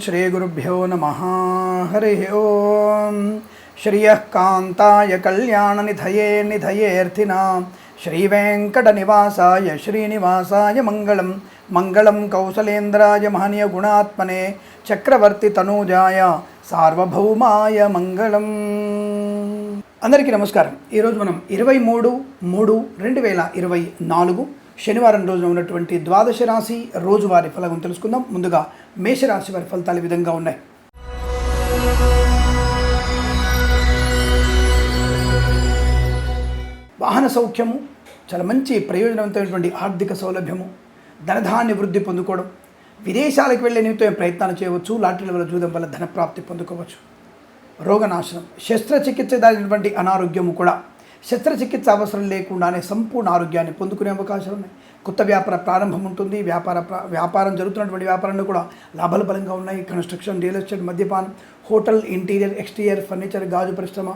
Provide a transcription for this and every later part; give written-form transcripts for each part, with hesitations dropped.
శ్రీ గురుభ్యో నమః. హరి ఓం. శ్రియః కాంతాయ కళ్యాణ నిధయే నిధయేర్థినాం శ్రీ వెంకట నివాసాయ శ్రీనివాసాయ మంగళం. మంగళం కౌసలేంద్రాయ మహనీయ గుణాత్మనే చక్రవర్తి తనూజాయ సార్వభౌమాయ మంగళం. అందరికీ నమస్కారం. ఈరోజు మనం 23/3/2024 శనివారం రోజున ఉన్నటువంటి ద్వాదశ రాశి రోజువారీ ఫలం తెలుసుకుందాం. ముందుగా మేషరాశి వారి ఫలితాలు ఈ విధంగా ఉన్నాయి. వాహన సౌఖ్యము, చాలా మంచి ప్రయోజనవంతమైనటువంటి ఆర్థిక సౌలభ్యము, ధనధాన్య వృద్ధి పొందుకోవడం, విదేశాలకు వెళ్ళే నిమిత్తం ప్రయత్నాలు చేయవచ్చు, లాటరీల వల్ల జూదం వల్ల ధనప్రాప్తి పొందుకోవచ్చు. రోగనాశనం, శస్త్రచికిత్స దానిటువంటి అనారోగ్యము కూడా శస్త్రచికిత్స అవసరం లేకుండానే సంపూర్ణ ఆరోగ్యాన్ని పొందుకునే అవకాశాలు ఉన్నాయి. కొత్త వ్యాపార ప్రారంభం ఉంటుంది. వ్యాపారం జరుగుతున్నటువంటి వ్యాపారంలో కూడా లాభాలు బలంగా ఉన్నాయి. కన్స్ట్రక్షన్, రియల్ ఎస్టేట్, మద్యపానం, హోటల్, ఇంటీరియర్, ఎక్స్టీరియర్, ఫర్నిచర్, గాజు పరిశ్రమ,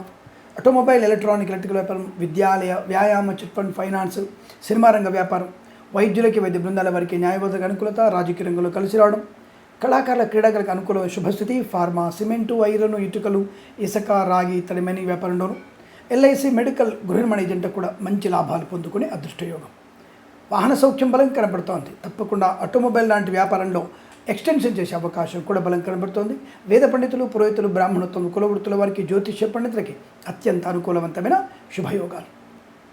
ఆటోమొబైల్, ఎలక్ట్రికల్ వ్యాపారం, విద్యాలయ, వ్యాయామ, చిట్ ఫండ్, ఫైనాన్స్, సినిమా రంగ వ్యాపారం, వైద్యులకి, వైద్య బృందాల వారికి న్యాయబద్ధ అనుకూలత, రాజకీయ రంగంలో కలిసి రావడం, కళాకారుల, క్రీడాకారులకు అనుకూలమైన శుభస్థితి, ఫార్మా, సిమెంటు, ఐరన్, ఇటుకలు, ఇసుక, రాగి ఇతడి మనీ వ్యాపారంలోను, ఎల్ఐసి, మెడికల్, గృహనిర్మాణ ఏజెంట్ కూడా మంచి లాభాలు పొందుకునే అదృష్టయోగం. వాహన సౌఖ్యం బలం కనబడుతోంది. తప్పకుండా ఆటోమొబైల్ లాంటి వ్యాపారంలో ఎక్స్టెన్షన్ చేసే అవకాశం కూడా బలం కనబడుతోంది. వేద పండితులు, పురోహితులు, బ్రాహ్మణత్వం, కులవృత్తుల వారికి, జ్యోతిష్య పండితులకి అత్యంత అనుకూలవంతమైన శుభయోగాలు.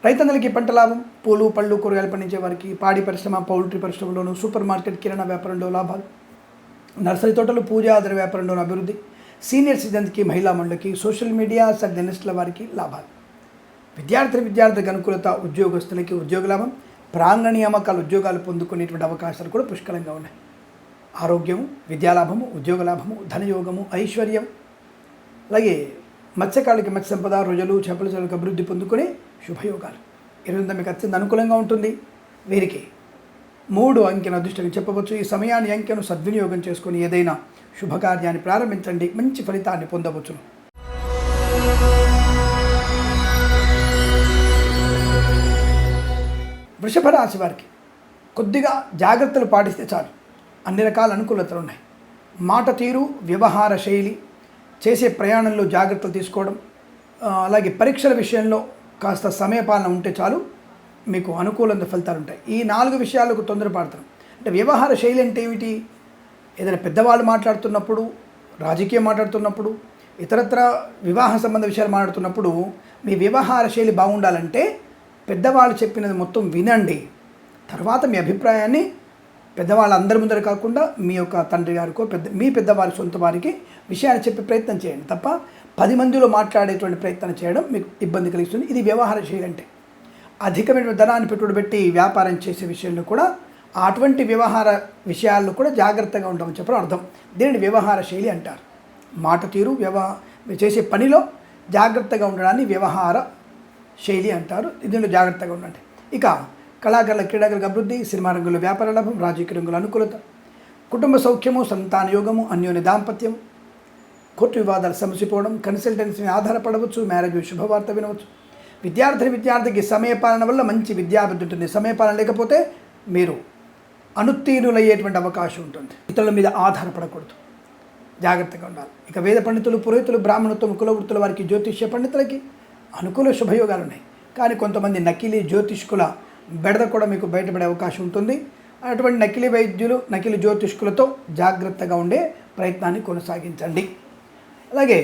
రైతన్నలకి పంట లాభం, పూలు, పళ్ళు, కూరగాయలు పండించే వారికి, పాడి పరిశ్రమ, పౌల్ట్రీ పరిశ్రమలోను, సూపర్ మార్కెట్, కిరాణా వ్యాపారంలో లాభాలు, నర్సరీ తోటలు, పూజ ఆధార వ్యాపారంలోను అభివృద్ధి, సీనియర్ సిటిజన్స్కి, మహిళా మండలికి, సోషల్ మీడియా జర్నలిస్టుల వారికి లాభాలు. విద్యార్థులకు అనుకూలత, ఉద్యోగస్తులకి ఉద్యోగ లాభం, ప్రాంగణ నియామకాలు, ఉద్యోగాలు పొందుకునేటువంటి అవకాశాలు కూడా పుష్కలంగా ఉన్నాయి. ఆరోగ్యము, విద్యాలాభము, ఉద్యోగ లాభము, ధనయోగము, ఐశ్వర్యం, అలాగే మత్స్యకారులకి మత్స్య సంపద, రొయ్యలు, చేపల చెరువులకు అభివృద్ధి పొందుకునే శుభయోగాలు. ఈరోజు మీకు అత్యంత అనుకూలంగా ఉంటుంది. వీరికి 3 అంకెను అదృష్టంగా చెప్పవచ్చు. ఈ సమయాన్ని, అంకెను సద్వినియోగం చేసుకొని ఏదైనా శుభకార్యాన్ని ప్రారంభించండి, మంచి ఫలితాన్ని పొందవచ్చును. వృషభ రాశి వారికి కొద్దిగా జాగ్రత్తలు పాటిస్తే చాలు. అన్ని రకాల అనుకూలతలు ఉన్నాయి. మాట తీరు, వ్యవహార శైలి, చేసే ప్రయాణంలో జాగ్రత్తలు తీసుకోవడం, అలాగే పరీక్షల విషయంలో కాస్త సమయపాలన ఉంటే చాలు, మీకు అనుకూలంగా ఫలితాలు ఉంటాయి. ఈ 4 విషయాలకు తొందరపడతాం. అంటే వ్యవహార శైలి అంటే ఏమిటి? ఏదైనా పెద్దవాళ్ళు మాట్లాడుతున్నప్పుడు, రాజకీయం మాట్లాడుతున్నప్పుడు, ఇతరత్ర వివాహ సంబంధ విషయాలు మాట్లాడుతున్నప్పుడు మీ వ్యవహార శైలి బాగుండాలంటే పెద్దవాళ్ళు చెప్పినది మొత్తం వినండి. తర్వాత మీ అభిప్రాయాన్ని పెద్దవాళ్ళందరి ముందర కాకుండా మీ యొక్క తండ్రి గారికో, మీ పెద్దవారి సొంత వారికి విషయాన్ని చెప్పే ప్రయత్నం చేయండి తప్ప 10 మందిలో మాట్లాడేటువంటి ప్రయత్నం చేయడం మీకు ఇబ్బంది కలిగిస్తుంది. ఇది వ్యవహార శైలి అంటే. అధికమైన ధనాన్ని పెట్టుబడి పెట్టి వ్యాపారం చేసే విషయంలో కూడా అటువంటి వ్యవహార విషయాల్లో కూడా జాగ్రత్తగా ఉండమని చెప్పడం అర్థం. దీనిని వ్యవహార శైలి అంటారు. మాట తీరు, చేసే పనిలో జాగ్రత్తగా ఉండడాన్ని వ్యవహార శైలి అంటారు. దీనిలో జాగ్రత్తగా ఉండండి. ఇక కళాకారుల, క్రీడాకారులకు అభివృద్ధి, సినిమా రంగంలో వ్యాపార లాభం, రాజకీయ రంగంలో అనుకూలత, కుటుంబ సౌఖ్యము, సంతాన యోగము, అన్యోన్య దాంపత్యం, కోర్టు వివాదాలు సమసిపోవడం, కన్సల్టెన్సీని ఆధారపడవచ్చు, మ్యారేజ్ శుభవార్త వినవచ్చు. విద్యార్థికి సమయపాలన వల్ల మంచి విద్యాభివృద్ధి ఉంటుంది. సమయపాలన లేకపోతే మీరు అనుత్తీర్ణులయ్యేటువంటి అవకాశం ఉంటుంది. ఇతరుల మీద ఆధారపడకూడదు, జాగ్రత్తగా ఉండాలి. ఇక వేద పండితులు, పురోహితులు, బ్రాహ్మణత్వం, కులవృత్తుల వారికి, జ్యోతిష్య పండితులకి అనుకూల శుభయోగాలు ఉన్నాయి. కానీ కొంతమంది నకిలీ జ్యోతిష్కుల బెడద కూడా మీకు బయటపడే అవకాశం ఉంటుంది. అటువంటి నకిలీ వైద్యులు, నకిలీ జ్యోతిష్కులతో జాగ్రత్తగా ఉండే ప్రయత్నాన్ని కొనసాగించండి. అలాగే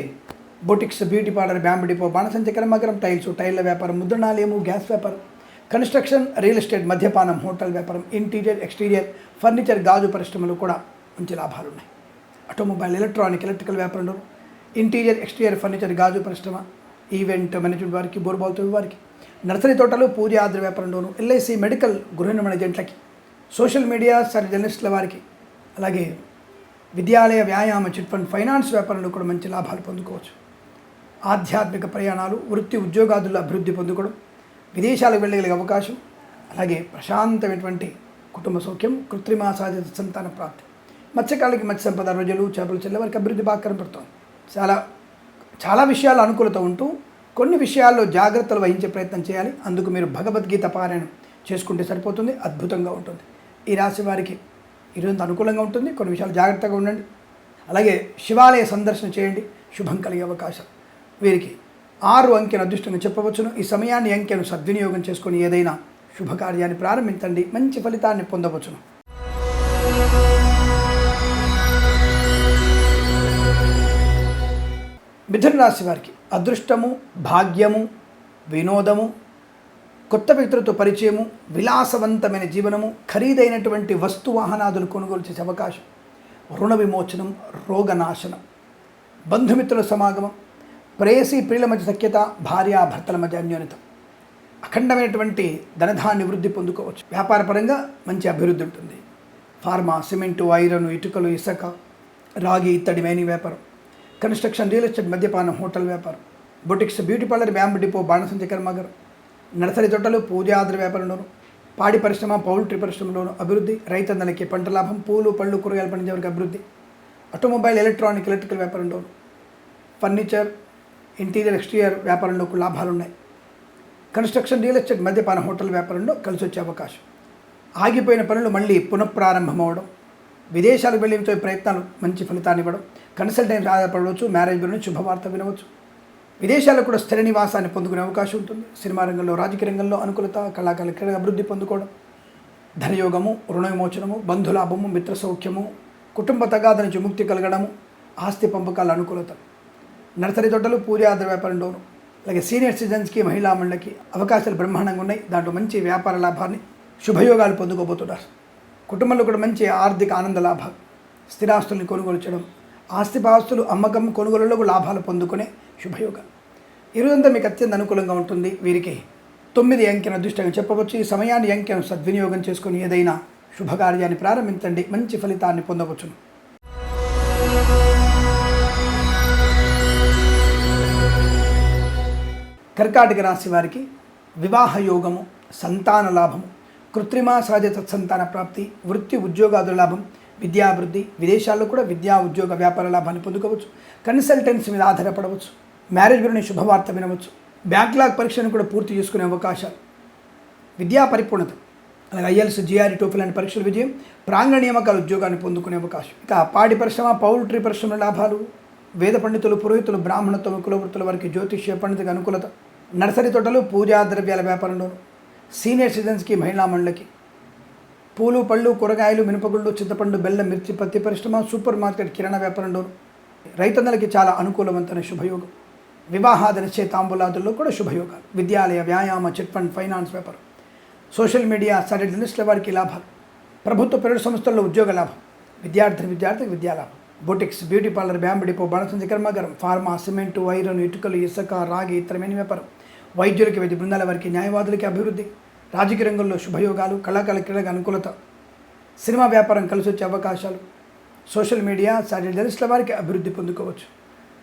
boutiques, beauty parlour, bamboo depot, బాణసంచ కర్మాగారం, టైల్ల వ్యాపారం, ముద్రణాలయము, గ్యాస్ వ్యాపారం, కన్స్ట్రక్షన్, రియల్ ఎస్టేట్, మద్యపానం, హోటల్ వ్యాపారం, ఇంటీరియర్, ఎక్స్టీరియర్, ఫర్నిచర్, గాజు పరిశ్రమలు కూడా మంచి లాభాలు ఉన్నాయి. ఆటోమొబైల్, ఎలక్ట్రికల్ వ్యాపారంలో ఇంటీరియర్, ఎక్స్టీరియర్, ఫర్నిచర్, గాజు పరిశ్రమ, ఈవెంట్ మేనేజ్మెంట్ వారికి, బోర్బాల్తో వారికి, నర్సరీ తోటలు, పూజ ఆధార వ్యాపారంలోను, ఎల్ఐసి, మెడికల్, గృహనిర్మాణ ఏజెంట్లకి, సోషల్ మీడియా జర్నలిస్టుల వారికి, అలాగే విద్యాలయ, వ్యాయామ, చిట్ ఫండ్, ఫైనాన్స్ వ్యాపారంలో కూడా మంచి లాభాలు పొందుకోవచ్చు. ఆధ్యాత్మిక ప్రయాణాలు, వృత్తి ఉద్యోగాదుల్లో అభివృద్ధి పొందుకోవడం, విదేశాలకు వెళ్ళగలిగే అవకాశం, అలాగే ప్రశాంతమైనటువంటి కుటుంబ సౌఖ్యం, కృత్రిమ సాధిత సంతాన ప్రాప్తి, మత్స్యకారులకి మత్స్య సంపద, రొయ్యలు, చేపలు చెల్లె వారికి అభివృద్ధి బాగా కనపడుతుంది. చాలా విషయాలు అనుకూలత ఉంటూ కొన్ని విషయాల్లో జాగ్రత్తలు వహించే ప్రయత్నం చేయాలి. అందుకు మీరు భగవద్గీత పారాయణం చేసుకుంటే సరిపోతుంది, అద్భుతంగా ఉంటుంది. ఈ రాశి వారికి ఈరోజు అనుకూలంగా ఉంటుంది. కొన్ని విషయాలు జాగ్రత్తగా ఉండండి. అలాగే శివాలయ సందర్శన చేయండి, శుభం కలిగే అవకాశం. వీరికి 6 అంకెను అదృష్టంగా చెప్పవచ్చును. ఈ సమయాన్ని అంకెను సద్వినియోగం చేసుకొని ఏదైనా శుభకార్యాన్ని ప్రారంభించండి, మంచి ఫలితాన్ని పొందవచ్చును. మిథున రాశి వారికి అదృష్టము, భాగ్యము, వినోదము, కొత్త వ్యక్తులతో పరిచయము, విలాసవంతమైన జీవనము, ఖరీదైనటువంటి వస్తు వాహనాదులు కొనుగోలు చేసే అవకాశం, రుణ విమోచనం, రోగనాశనం, బంధుమిత్రుల సమాగమం, ప్రేయసి ప్రియుల మధ్య సఖ్యత, భార్యాభర్తల మధ్య అన్యోన్యత, అఖండమైనటువంటి ధనధాన్య వృద్ధి పొందుకోవచ్చు. వ్యాపారపరంగా మంచి అభివృద్ధి ఉంటుంది. ఫార్మా, సిమెంటు, ఐరన్, ఇటుకలు, ఇసుక, రాగి, ఇత్తడి, మైనింగ్ వ్యాపారం, కన్స్ట్రక్షన్, రియల్ ఎస్టేట్, మద్యపానం, హోటల్ వ్యాపారం, boutiques, beauty parlour, bamboo depot, బాణసంచ కర్మాగారం, నర్సరీ తోటలు, పూజాద్ర వ్యాపారంలోను, పాడి పరిశ్రమ, పౌల్ట్రీ పరిశ్రమలోను అభివృద్ధి, రైతన్నలకి పంట లాభం, పూలు పళ్ళు కూరగాయలు పండించే వరకు అభివృద్ధి, ఆటోమొబైల్, ఎలక్ట్రానిక్, ఎలక్ట్రికల్ వ్యాపారంలోను, ఫర్నిచర్, ఇంటీరియర్, ఎక్స్టీరియర్ వ్యాపారంలో లాభాలు ఉన్నాయి. కన్స్ట్రక్షన్, రియల్ ఎస్టేట్, మద్యపాన, హోటల్ వ్యాపారంలో కలిసి వచ్చే అవకాశం. ఆగిపోయిన పనులు మళ్ళీ పునఃప్రారంభం అవ్వడం, విదేశాలకు వెళ్ళే ప్రయత్నాలు మంచి ఫలితాన్ని ఇవ్వడం, కన్సల్టెన్సీ ఆధారపడవచ్చు, మ్యారేజ్ గురించి శుభవార్త వినవచ్చు. విదేశాల్లో కూడా స్థిర నివాసాన్ని పొందుకునే అవకాశం ఉంటుంది. సినిమా రంగంలో, రాజకీయ రంగంలో అనుకూలత, కళాకారుల అభివృద్ధి పొందుకోవడం, ధనయోగము, రుణ విమోచనము, బంధులాభము, మిత్ర సౌఖ్యము, కుటుంబ తగాద నుంచి ముక్తి కలగడము, ఆస్తి పంపకాల అనుకూలత, నర్సరీ తోటలు, పూజాద్ర వ్యాపారంలోను, అలాగే సీనియర్ సిటిజన్స్కి, మహిళా మండలికి అవకాశాలు బ్రహ్మాండంగా ఉన్నాయి. దాంట్లో మంచి వ్యాపార లాభాన్ని, శుభయోగాలు పొందుకోబోతున్నారు. కుటుంబంలో కూడా మంచి ఆర్థిక ఆనంద లాభాలు, స్థిరాస్తుల్ని కొనుగోలు చేయడం, ఆస్తిపాస్తులు అమ్మకం, కొనుగోలులో లాభాలు పొందుకునే శుభయోగాలు. ఈరోజంతా మీకు అత్యంత అనుకూలంగా ఉంటుంది. వీరికి 9 అంకెను అదృష్టంగా చెప్పవచ్చు. ఈ సమయాన్ని అంకెను సద్వినియోగం చేసుకొని ఏదైనా శుభకార్యాన్ని ప్రారంభించండి, మంచి ఫలితాన్ని పొందవచ్చును. కర్కాటక రాశి వారికి వివాహ యోగము, సంతాన లాభము, కృత్రిమ సహజ సత్సంతాన ప్రాప్తి, వృత్తి ఉద్యోగాదుల లాభం, విద్యాభివృద్ధి, విదేశాల్లో కూడా విద్యా ఉద్యోగ వ్యాపార లాభాన్ని పొందుకోవచ్చు. కన్సల్టెన్సీ మీద ఆధారపడవచ్చు. మ్యారేజ్ గురించి శుభవార్త వినవచ్చు. బ్యాక్లాగ్ పరీక్షను కూడా పూర్తి చేసుకునే అవకాశాలు, విద్యా పరిపూర్ణత, అలాగే ఐఎల్స్, జిఆర్ఈ, టోఫెల్ లాంటి పరీక్షల విజయం, ప్రాంగణ నియామకాల ఉద్యోగాన్ని పొందుకునే అవకాశం. ఇక పాడి పరిశ్రమ, పౌల్ట్రీ పరిశ్రమ లాభాలు, వేద పండితులు, పురోహితులు, బ్రాహ్మణత్వం, కులవృత్తుల వారికి జ్యోతిష్య పండితుల అనుకూలత, నర్సరీ తోటలు, పూజా ద్రవ్యాల వ్యాపారంలోను, సీనియర్ సిటిజన్స్కి, మహిళా మండలికి, పూలు పళ్ళు కూరగాయలు, మినపగుళ్ళు, చింతపండు, బెల్లం, మిర్చి, పత్తి పరిశ్రమ, సూపర్ మార్కెట్, కిరాణా వ్యాపారంలోను రైతన్నలకి చాలా అనుకూలవంతమైన శుభయోగం. వివాహాద నిశ్చయ తాంబూలాదుల్లో కూడా శుభయోగాలు. విద్యాలయ, వ్యాయామ, చిట్ ఫండ్, ఫైనాన్స్ వ్యాపారం, సోషల్ మీడియా, సైడ్ బిజినెస్ల వారికి లాభాలు, ప్రభుత్వ ప్రైవేట్ సంస్థల్లో ఉద్యోగ లాభం, విద్యార్థికి విద్యాలాభం, boutiques, beauty parlour, bamboo depot, బాణసంచ కర్మాగారం, ఫార్మా, సిమెంటు, ఐరన్, ఇటుకలు, ఇసుక, రాగి, ఇతరమైన వ్యాపారం, వైద్యులకి, వైద్య బృందాల వారికి, న్యాయవాదులకి అభివృద్ధి, రాజకీయ రంగంలో శుభయోగాలు, కళాకారుల క్రీడలకు అనుకూలత, సినిమా వ్యాపారం కలిసి వచ్చే అవకాశాలు, సోషల్ మీడియా, సాటిలైట్ జర్నలిస్టుల వారికి అభివృద్ధి పొందుకోవచ్చు.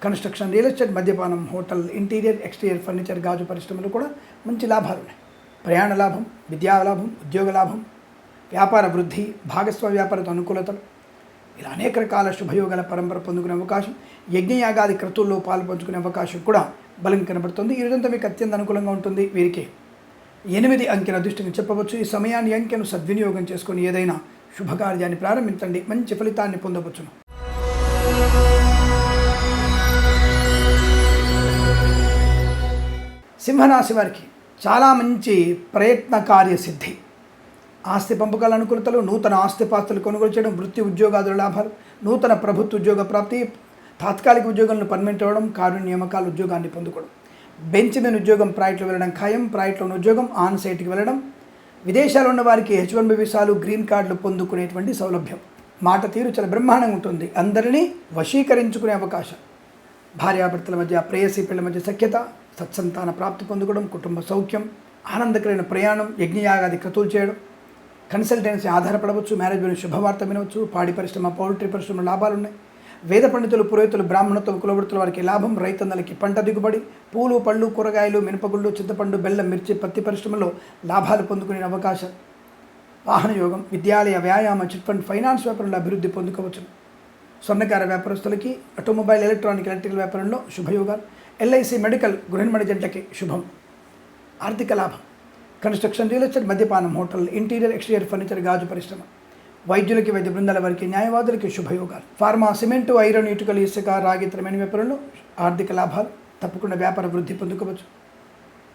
కన్స్ట్రక్షన్, రియల్ ఎస్టేట్, మద్యపానం, హోటల్, ఇంటీరియర్, ఎక్స్టీరియర్, ఫర్నిచర్, గాజు పరిశ్రమలు కూడా మంచి లాభాలు ఉన్నాయి. ప్రయాణ లాభం, విద్యా లాభం, ఉద్యోగ లాభం, వ్యాపార వృద్ధి, భాగస్వామ్య వ్యాపారతో అనుకూలతలు, ఇలా అనేక రకాల శుభయోగాల పరంపర పొందుకునే అవకాశం, యజ్ఞయాగాది క్రతువుల్లో పాల్పంచుకునే అవకాశం కూడా బలం కనబడుతుంది. ఈ రోజంతా మీకు అత్యంత అనుకూలంగా ఉంటుంది. వీరికి 8 అంకెను అదృష్టంగా చెప్పవచ్చు. ఈ సమయాన్ని అంకెను సద్వినియోగం చేసుకొని ఏదైనా శుభకార్యాన్ని ప్రారంభించండి, మంచి ఫలితాన్ని పొందవచ్చును. సింహరాశి వారికి చాలా మంచి ప్రయత్న కార్యసిద్ధి, ఆస్తి పంపకాల అనుకూలతలు, నూతన ఆస్తిపాస్తులు కొనుగోలు చేయడం, వృత్తి ఉద్యోగాదుల లాభాలు, నూతన ప్రభుత్వ ఉద్యోగ ప్రాప్తి, తాత్కాలిక ఉద్యోగాలను పర్మనెంట్ అవ్వడం, కారు నియామకాల ఉద్యోగాన్ని పొందుకోవడం, బెంచ్ మీద ఉద్యోగం ప్రైవేట్లో వెళ్ళడం ఖాయం, ప్రైవేట్లో ఉద్యోగం ఆన్ సైట్కి వెళ్ళడం, విదేశాల్లో ఉన్న వారికి H1B వీసాలు, గ్రీన్ కార్డులు పొందుకునేటువంటి సౌలభ్యం. మాట తీరు చాలా బ్రహ్మాండంగా ఉంటుంది. అందరినీ వశీకరించుకునే అవకాశం, భార్యాభర్తల మధ్య, ప్రేయసీ పిల్లల మధ్య సఖ్యత, సత్సంతాన ప్రాప్తి పొందుకోవడం, కుటుంబ సౌఖ్యం, ఆనందకరమైన ప్రయాణం, యజ్ఞయాగాది క్రతువులు చేయడం, కన్సల్టెన్సీ ఆధారపడవచ్చు, మ్యారేజ్ గురించి శుభవార్త వినవచ్చు, పాడి పరిశ్రమ, పౌల్ట్రీ పరిశ్రమ లాభాలు ఉన్నాయి. వేద పండితులు, పురోహితులు, బ్రాహ్మణత్వం, కులవృత్తుల వారికి లాభం, రైతన్నలకి పంట దిగుబడి, పూలు పళ్ళు కూరగాయలు, మినపగుళ్ళు, చింతపండు, బెల్లం, మిర్చి, పత్తి పరిశ్రమలో లాభాలు పొందుకునే అవకాశం, వాహన యోగం, విద్యాలయ, వ్యాయామ, చిట్ ఫండ్, ఫైనాన్స్ వ్యాపారంలో అభివృద్ధి పొందుకోవచ్చు. స్వర్ణకార వ్యాపారస్తులకి, ఆటోమొబైల్, ఎలక్ట్రానిక్, ఎలక్ట్రికల్ వ్యాపారంలో శుభయోగాలు, LIC, మెడికల్, గృహిణి జంటకి శుభం, ఆర్థిక లాభం, కన్స్ట్రక్షన్, రియల్ ఎస్టేట్, మద్యపానం, హోటల్, ఇంటీరియర్, ఎక్స్టీరియర్, ఫర్నిచర్, గాజు పరిశ్రమ, వైద్యులకి, వైద్య బృందాల వారికి, న్యాయవాదులకి శుభయోగాలు. ఫార్మా, సిమెంటు, ఐరన్, ఇటుకలు, ఇసుక, రాగి, ఇతరమైన వ్యాపారంలో ఆర్థిక లాభాలు. తప్పకుండా వ్యాపార వృద్ధి పొందుకోవచ్చు.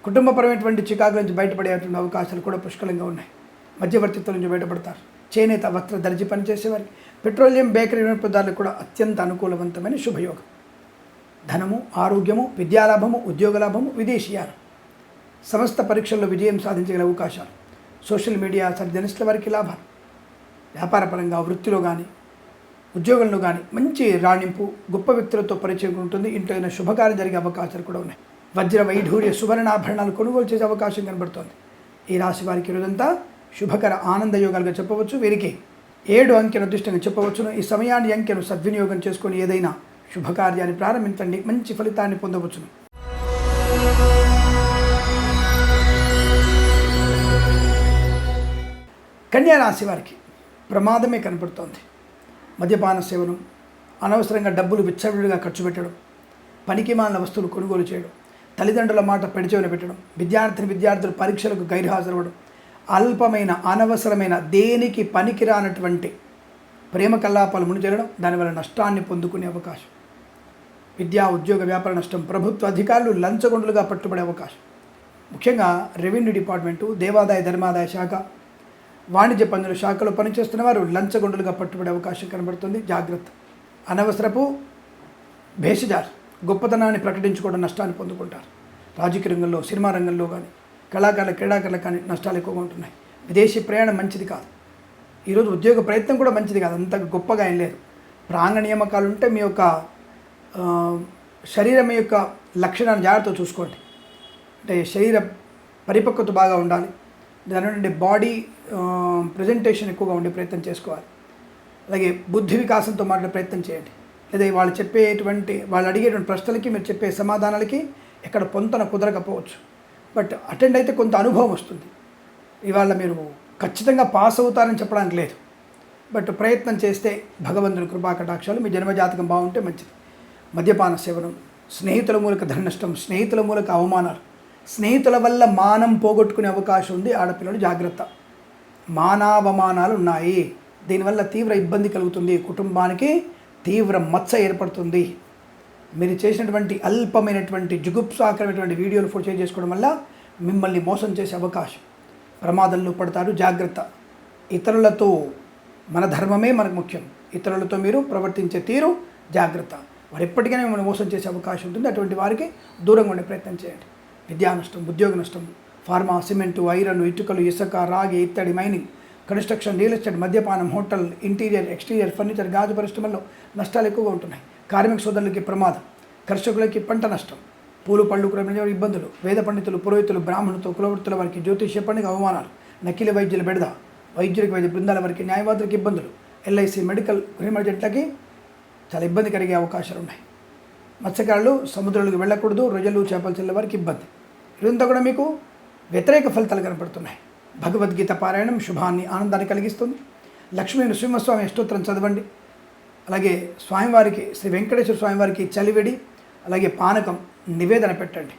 కుటుంబపరమైనటువంటి చికాకుల నుంచి బయటపడేటువంటి అవకాశాలు కూడా పుష్కలంగా ఉన్నాయి. మధ్యవర్తిత్వం నుంచి బయటపడతారు. చేనేత, వస్త్ర, దర్జీ పనిచేసేవారికి, పెట్రోలియం, బేకరీ వినియోగదారులకు కూడా అత్యంత అనుకూలవంతమైన శుభయోగం. ధనము, ఆరోగ్యము, విద్యాలాభము, ఉద్యోగ లాభము, విదేశీయాలు. సమస్త పరీక్షల్లో విజయం సాధించగల అవకాశాలు. సోషల్ మీడియా జర్నలిస్టుల వారికి లాభాలు. వ్యాపారపరంగా, వృత్తిలో కానీ, ఉద్యోగంలో కానీ మంచి రాణింపు, గొప్ప వ్యక్తులతో పరిచయం ఉంటుంది. ఇంట్లో అయినా శుభకార్యం జరిగే అవకాశాలు కూడా ఉన్నాయి. వజ్ర, వైఢూర్య, సువర్ణాభరణాలు కొనుగోలు చేసే అవకాశం కనబడుతోంది. ఈ రాశి వారికి ఈరోజంతా శుభకర ఆనందయోగాలుగా చెప్పవచ్చు. వీరికి 7 అంకెను అదృష్టంగా చెప్పవచ్చును. ఈ సమయాన్ని, అంకెను సద్వినియోగం చేసుకొని ఏదైనా శుభకార్యాన్ని ప్రారంభించండి, మంచి ఫలితాన్ని పొందవచ్చును. కన్యా రాశి వారికి ప్రమాదమే కనపడుతోంది. మద్యపాన సేవనం, అనవసరంగా డబ్బులు విచ్చలవిడిగా ఖర్చు పెట్టడం, పనికిమాలిన వస్తువులు కొనుగోలు చేయడం, తల్లిదండ్రుల మాట పెడిచెవిన పెట్టడం, విద్యార్థులు పరీక్షలకు గైర్హాజరవ్వడం, అల్పమైన, అనవసరమైన, దేనికి పనికిరానటువంటి ప్రేమ కల్లాపాలు మునిచేరడం, దానివల్ల నష్టాన్ని పొందుకునే అవకాశం. విద్యా, ఉద్యోగ, వ్యాపార నష్టం. ప్రభుత్వ అధికారులు లంచగొండులుగా పట్టుబడే అవకాశం. ముఖ్యంగా రెవెన్యూ డిపార్ట్మెంటు, దేవాదాయ ధర్మాదాయ శాఖ, వాణిజ్య పన్నుల శాఖలో పనిచేస్తున్న వారు లంచగొండులుగా పట్టుబడే అవకాశం కనబడుతుంది. జాగ్రత్త. అనవసరపు భేషజార్, గొప్పతనాన్ని ప్రకటించుకోవడం, నష్టాన్ని పొందుకుంటారు. రాజకీయ రంగంలో, సినిమా రంగంలో కానీ, కళాకారుల, క్రీడాకారులకు కానీ నష్టాలు ఎక్కువగా ఉంటున్నాయి. విదేశీ ప్రయాణం మంచిది కాదు. ఈరోజు ఉద్యోగ ప్రయత్నం కూడా మంచిది కాదు, అంత గొప్పగా ఏం లేదు. ప్రాంగ నియామకాలు ఉంటే మీ యొక్క శరీరం యొక్క లక్షణాన్ని జాగ్రత్తగా చూసుకోండి. అంటే శరీర పరిపక్వత బాగా ఉండాలి. దాని నుండి బాడీ ప్రజెంటేషన్ ఎక్కువగా ఉండే ప్రయత్నం చేసుకోవాలి. అలాగే బుద్ధి వికాసంతో మాట్లాడే ప్రయత్నం చేయండి. లేదా వాళ్ళు అడిగేటువంటి ప్రశ్నలకి మీరు చెప్పే సమాధానాలకి ఎక్కడ పొంతన కుదరకపోవచ్చు. బట్ అటెండ్ అయితే కొంత అనుభవం వస్తుంది. ఇవాళ మీరు ఖచ్చితంగా పాస్ అవుతారని చెప్పడానికి లేదు. బట్ ప్రయత్నం చేస్తే భగవంతుని కృపా కటాక్షాలు. మీ జన్మజాతకం బాగుంటే మంచిది. మద్యపాన సేవనం, స్నేహితుల మూలక ధన నష్టం, స్నేహితుల మూలక అవమానాలు, స్నేహితుల వల్ల మానం పోగొట్టుకునే అవకాశం ఉంది. ఆడపిల్లలు జాగ్రత్త. మానావమానాలు ఉన్నాయి. దీనివల్ల తీవ్ర ఇబ్బంది కలుగుతుంది. కుటుంబానికి తీవ్ర మచ్చ ఏర్పడుతుంది. మీరు చేసినటువంటి అల్పమైనటువంటి జుగుప్సాకరమైనటువంటి వీడియోలు షేర్ చేసుకోవడం వల్ల మిమ్మల్ని మోసం చేసే అవకాశం. ప్రమాదంలో పడతారు. జాగ్రత్త. ఇతరులతో, మన ధర్మమే మనకు ముఖ్యం. ఇతరులతో మీరు ప్రవర్తించే తీరు జాగ్రత్త. వారు ఎప్పటికైనా మిమ్మల్ని మోసం చేసే అవకాశం ఉంటుంది. అటువంటి వారికి దూరంగా ఉండే ప్రయత్నం చేయండి. విద్యా నష్టం, ఉద్యోగ నష్టం, ఫార్మా, సిమెంటు, ఐరన్, ఇటుకలు, ఇసుక, రాగి, ఇత్తడి, మైనింగ్, కన్స్ట్రక్షన్, రియల్ ఎస్టేట్, మద్యపానం, హోటల్, ఇంటీరియర్, ఎక్స్టీరియర్, ఫర్నిచర్, గాజు పరిశ్రమల్లో నష్టాలు ఎక్కువగా ఉంటున్నాయి. కార్మిక సోదరులకి ప్రమాదం, కర్షకులకి పంట నష్టం, పూలు పళ్ళు కూడా ఇబ్బందులు, వేద పండితులు, పురోహితులు, బ్రాహ్మణులతో, కులవృత్తుల వారికి, జ్యోతిష్య పండుగ అవమానాలు, నకిలీ వైద్యుల బెడద, వైద్యులకి, వైద్య బృందాల వారికి, న్యాయవాదులకి ఇబ్బందులు, ఎల్ఐసి, మెడికల్, గృహమర్జెంట్లకి చాలా ఇబ్బంది కలిగే అవకాశాలు ఉన్నాయి. మత్స్యకారులు సముద్రాలకు వెళ్ళకూడదు. రొయ్యలు, చేపలు చెల్లె వారికి ఇబ్బంది. ఇదంతా కూడా మీకు వ్యతిరేక ఫలితాలు కనపడుతున్నాయి. భగవద్గీత పారాయణం శుభాన్ని, ఆనందాన్ని కలిగిస్తుంది. లక్ష్మీ నృసింహస్వామి అష్టోత్తరం చదవండి. అలాగే స్వామివారికి, శ్రీ వెంకటేశ్వర స్వామివారికి చలివిడి, అలాగే పానకం నివేదన పెట్టండి.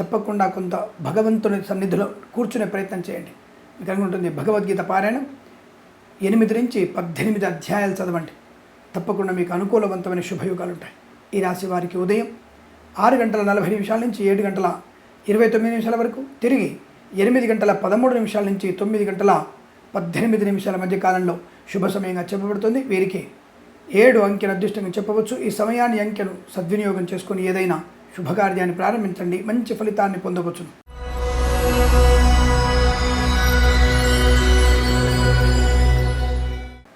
తప్పకుండా కొంత భగవంతుని సన్నిధిలో కూర్చునే ప్రయత్నం చేయండి. మీకు అనుకుంటుంది. భగవద్గీత పారాయణం 8 నుంచి 18 అధ్యాయాలు చదవండి. తప్పకుండా మీకు అనుకూలవంతమైన శుభయోగాలు ఉంటాయి. ఈ రాశి వారికి ఉదయం 6:40 నుంచి 7:29 వరకు, తిరిగి 8:13 నుంచి 9:18 మధ్య కాలంలో శుభ సమయంగా చెప్పబడుతుంది. వీరికి 7 అంకెను అదృష్టంగా చెప్పవచ్చు. ఈ సమయాన్ని, అంకెను సద్వినియోగం చేసుకొని ఏదైనా శుభకార్యాన్ని ప్రారంభించండి, మంచి ఫలితాన్ని పొందవచ్చు.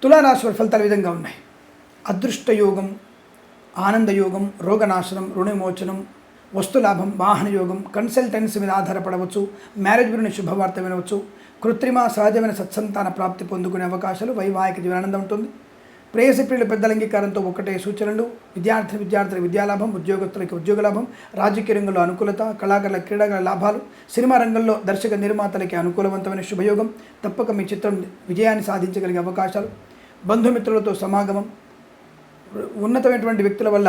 తులారాశి వారి ఫలితాలు విధంగా ఉన్నాయి. అదృష్టయోగం, ఆనందయోగం, రోగనాశనం, రుణవిమోచనం, వస్తులాభం, వాహన యోగం, కన్సల్టెన్సీ మీద ఆధారపడవచ్చు, మ్యారేజ్ గురించి శుభవార్త వినవచ్చు, కృత్రిమ సహజమైన సత్సంతాన ప్రాప్తి పొందుకునే అవకాశాలు, వైవాహిక జీవనానందం ఉంటుంది. ప్రేయసి ప్రియుల పెద్దల అంగీకారంతో ఒకటే సూచనలు. విద్యార్థుల విద్యాలాభం, ఉద్యోగస్తులకి ఉద్యోగ లాభం, రాజకీయ రంగంలో అనుకూలత, కళాకారుల క్రీడాకారుల లాభాలు, సినిమా రంగంలో దర్శక నిర్మాతలకి అనుకూలవంతమైన శుభయోగం. తప్పక మీ చిత్రం విజయాన్ని సాధించగలిగే అవకాశాలు. బంధుమిత్రులతో సమాగమం, ఉన్నతమైనటువంటి వ్యక్తుల వల్ల